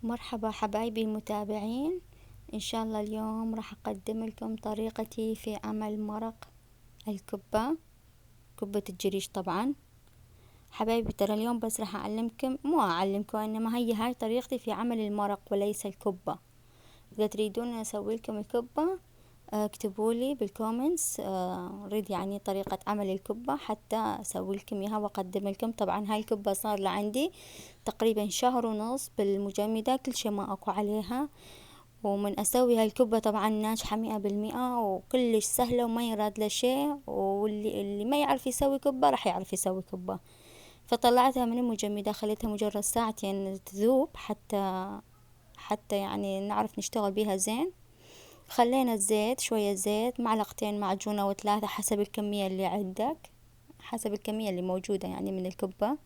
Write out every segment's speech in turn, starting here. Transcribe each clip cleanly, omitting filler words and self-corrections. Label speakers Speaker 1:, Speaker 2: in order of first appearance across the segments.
Speaker 1: مرحبا حبايبي المتابعين. إن شاء الله اليوم راح أقدم لكم طريقتي في عمل مرق الكبة، كبة الجريش طبعا. حبايبي ترى اليوم بس راح أعلمكم، مو أعلمكم، إنما هاي طريقتي في عمل المرق وليس الكبة. إذا تريدون أسوي لكم الكبة اكتبوا لي بالكومنتس، أريد يعني طريقة عمل الكبة حتى أسوي لكم إياها وأقدم لكم. طبعا هاي الكبة صار لعندي تقريبا شهر ونص بالمجمدة، كل شي ما أكو عليها. ومن أسوي هاي الكبة طبعا ناجحة 100%، وكلش سهلة وما يراد له شي، واللي ما يعرف يسوي كبة راح يعرف يسوي كبة. فطلعتها من المجمدة، خليتها مجرد ساعتين تذوب حتى يعني نعرف نشتغل بيها زين. خلينا الزيت، شوية زيت، معلقتين معجون أو 3 حسب الكمية اللي عندك، حسب الكمية اللي موجودة يعني من الكبة.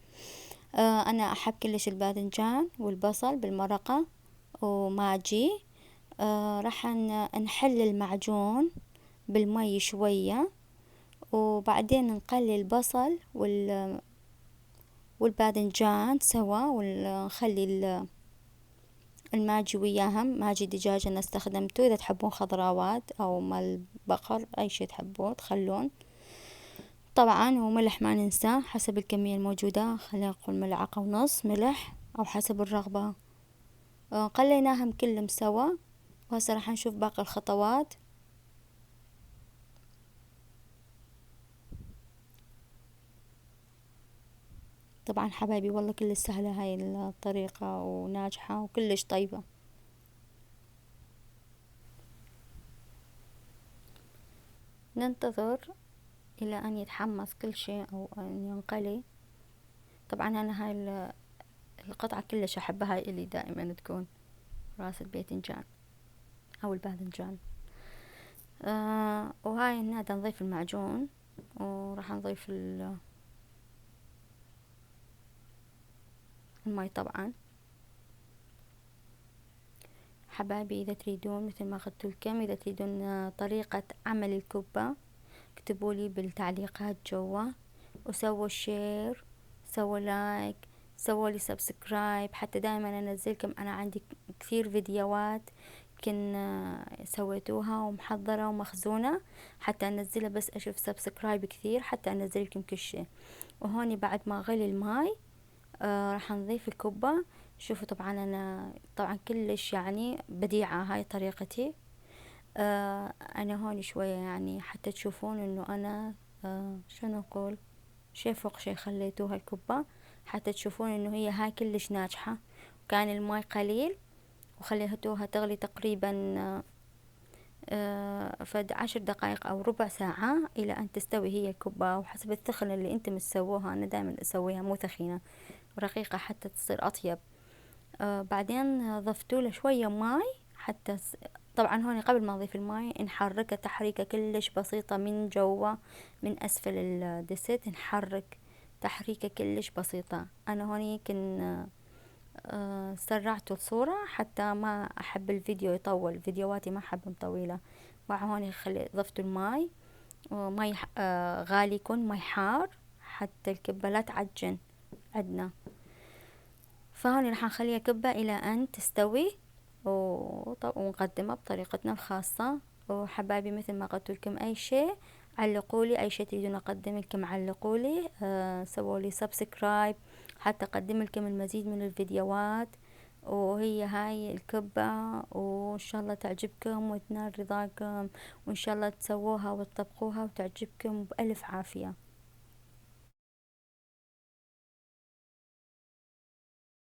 Speaker 1: أنا أحب كلش الباذنجان والبصل بالمرقة وماجي. راح نحل المعجون بالمي شوية، وبعدين نقلي البصل والباذنجان سوا، ونخلي الماجي وياهم. ماجي دجاج أنا استخدمته، إذا تحبون خضراوات أو مال بقر أي شي تحبون تخلون طبعا. وملح ما ننسى حسب الكمية الموجودة، خلينا نقول ملعقة ونص ملح أو حسب الرغبة. قليناهم كلهم سوا، وهسه راح نشوف باقي الخطوات. طبعا حبايبي والله كلش سهلة هاي الطريقة وناجحة وكلش طيبة. ننتظر إلى أن يتحمص كل شيء أو أن ينقلي. طبعا أنا هاي القطعة كلش أحبها، هاي اللي دائما تكون راس الباذنجان أو الباذنجان. وهاي هنا نضيف المعجون، وراح نضيف المي طبعا. حبايبي إذا تريدون مثل ما قلت لكم، إذا تريدون طريقة عمل الكبة اكتبوا لي بالتعليقات جوا، وسووا شير، سووا لايك، سووا لي سبسكرايب، حتى دائما انزلكم. انا عندي كثير فيديوهات كن سويتوها ومحضرة ومخزونة حتى انزلها، بس اشوف سبسكرايب كثير حتى انزل لكم كل شيء. وهوني بعد ما غلي الماي راح نضيف الكبة. شوفوا طبعا انا طبعا كلش يعني بديعة هاي طريقتي. انا هون شوية يعني حتى تشوفون انه انا شنو نقول، شي فوق شي خليتوها الكبة حتى تشوفون انه هي هاي كلش ناجحة. وكان الماي قليل وخليتوها تغلي تقريبا فد 10 دقائق او ربع ساعة الى ان تستوي هي الكبة، وحسب الثخن اللي انتم تسووها. انا دائما اسويها مو ثخينة، رقيقة حتى تصير اطيب. بعدين ضفتوا له شوية ماي حتى طبعا هون قبل ما نضيف الماي نحركه تحريكة كلش بسيطة من جوا، من اسفل الدست نحرك تحريكة كلش بسيطة. انا هون يمكن سرعت الصورة حتى ما احب الفيديو يطول، فيديوهاتي ما احب طويلة. وهون ضفت الماي، وماي غالي يكون ماي حار حتى الكبة لا تعجن عندنا. فهوني راح نخليها كبة الى ان تستوي، ونقدمها بطريقتنا الخاصة. وحبايبي مثل ما قلت لكم اي شيء علقولي، اي شيء تريدون اقدم لكم علقولي، سووا لي سبسكرايب حتى اقدم لكم المزيد من الفيديوهات. وهي هاي الكبة، وان شاء الله تعجبكم وتنال رضاكم، وان شاء الله تسووها وتطبقوها وتعجبكم بألف عافية.